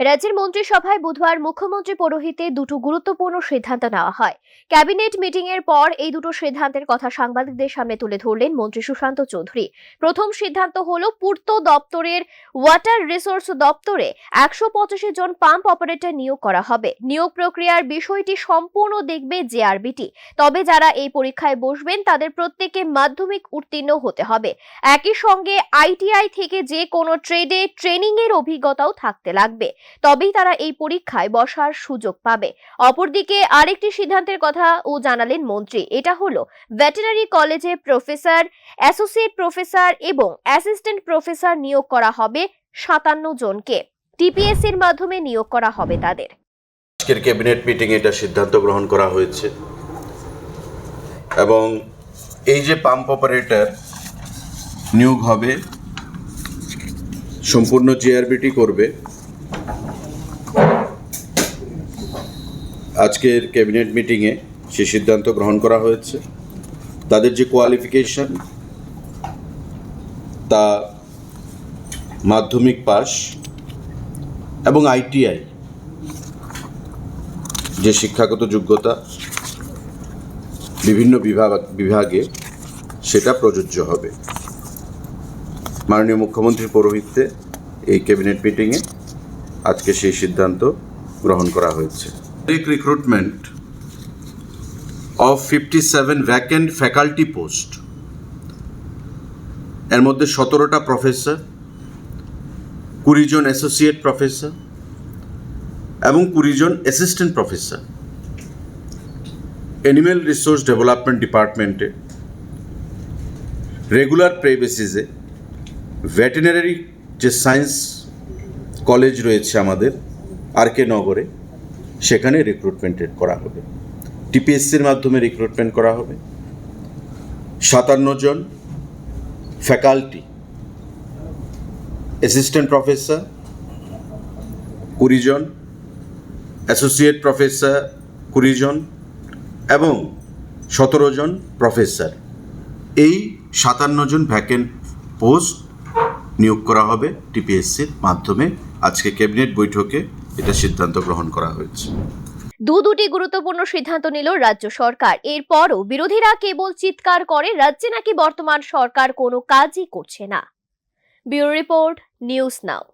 রাজ্যের মন্ত্রিসভায় বুধবার মুখ্যমন্ত্রী পৌরোহিত্যে দুটো গুরুত্বপূর্ণ সিদ্ধান্ত নেওয়া হয়। ক্যাবিনেট মিটিং এর পর এই দুটো সিদ্ধান্তের কথা সাংবাদিকদের সামনে তুলে ধরলেন মন্ত্রী সুশান্ত চৌধুরী। প্রথম সিদ্ধান্ত হলো পূর্ত দপ্তরের ওয়াটার রিসোর্স দপ্তরে 185 জন পাম্প অপারেটর নিয়োগ করা হবে। নিয়োগ প্রক্রিয়ার বিষয়টি সম্পূর্ণ দেখবে জেআরবিটি। তবে যারা এই পরীক্ষায় বসবেন তাদের প্রত্যেকে মাধ্যমিক উত্তীর্ণ হতে হবে। একই সঙ্গে আইটিআই থেকে যে কোনো ট্রেডে ট্রেনিং এর অভিজ্ঞতাও থাকতে লাগবে, তবেই তারা এই পরীক্ষায় বসার সুযোগ পাবে। অপরদিকে আরেকটি সিদ্ধান্তের কথাও জানালেন মন্ত্রী। এটা হলো ভেটেরিনারি কলেজে প্রফেসর, অ্যাসোসিয়েট প্রফেসর এবং অ্যাসিস্ট্যান্ট প্রফেসর নিয়োগ করা হবে 57 জনকে। টিপিএসসির মাধ্যমে নিয়োগ করা হবে তাদের। আজকের ক্যাবিনেট মিটিং এটা সিদ্ধান্ত গ্রহণ করা হয়েছে এবং এই যে পাম্প অপারেটর নিয়োগ হবে সম্পূর্ণ জেআরবিটি করবে। আজকের ক্যাবিনেট মিটিংয়ে সে সিদ্ধান্ত গ্রহণ করা হয়েছে। তাদের যে কোয়ালিফিকেশন তা মাধ্যমিক পাস এবং আইটিআই যে শিক্ষাগত যোগ্যতা বিভিন্ন বিভাগে সেটা প্রযোজ্য হবে। মাননীয় মুখ্যমন্ত্রীর পৌরোহিত্যে এই ক্যাবিনেট মিটিংয়ে আজকে সেই সিদ্ধান্ত গ্রহণ করা হয়েছে। Recruitment of 57 vacant faculty post, এর মধ্যে 17টা প্রফেসর, 20 জন অ্যাসোসিয়েট প্রফেসর এবং 20 জন assistant professor animal resource development ডিপার্টমেন্টে রেগুলার পে বেসিসে ভেটেরিনারি যে সায়েন্স কলেজ রয়েছে আমাদের আর.কে. নগরে, সেখানে রিক্রুটমেন্ট করা হবে। টিপিএসসির মাধ্যমে রিক্রুটমেন্ট করা হবে। 57 জন ফ্যাকাল্টি, অ্যাসিস্ট্যান্ট প্রফেসর 20 জন, অ্যাসোসিয়েট প্রফেসর 20 জন এবং 17 জন প্রফেসর। এই 57 জন ভ্যাকেন্ট পোস্ট নিয়োগ করা হবে টিপিএসসির মাধ্যমে। আজকে ক্যাবিনেট বৈঠকে এটা সিদ্ধান্ত গ্রহণ করা হয়েছে। দুটি গুরুত্বপূর্ণ সিদ্ধান্ত নিল রাজ্য সরকার। এরপরও বিরোধীরা কেবল চিৎকার করে রাজ্যে নাকি বর্তমান সরকার কোনো কাজই করছে না। Bureau report, news now.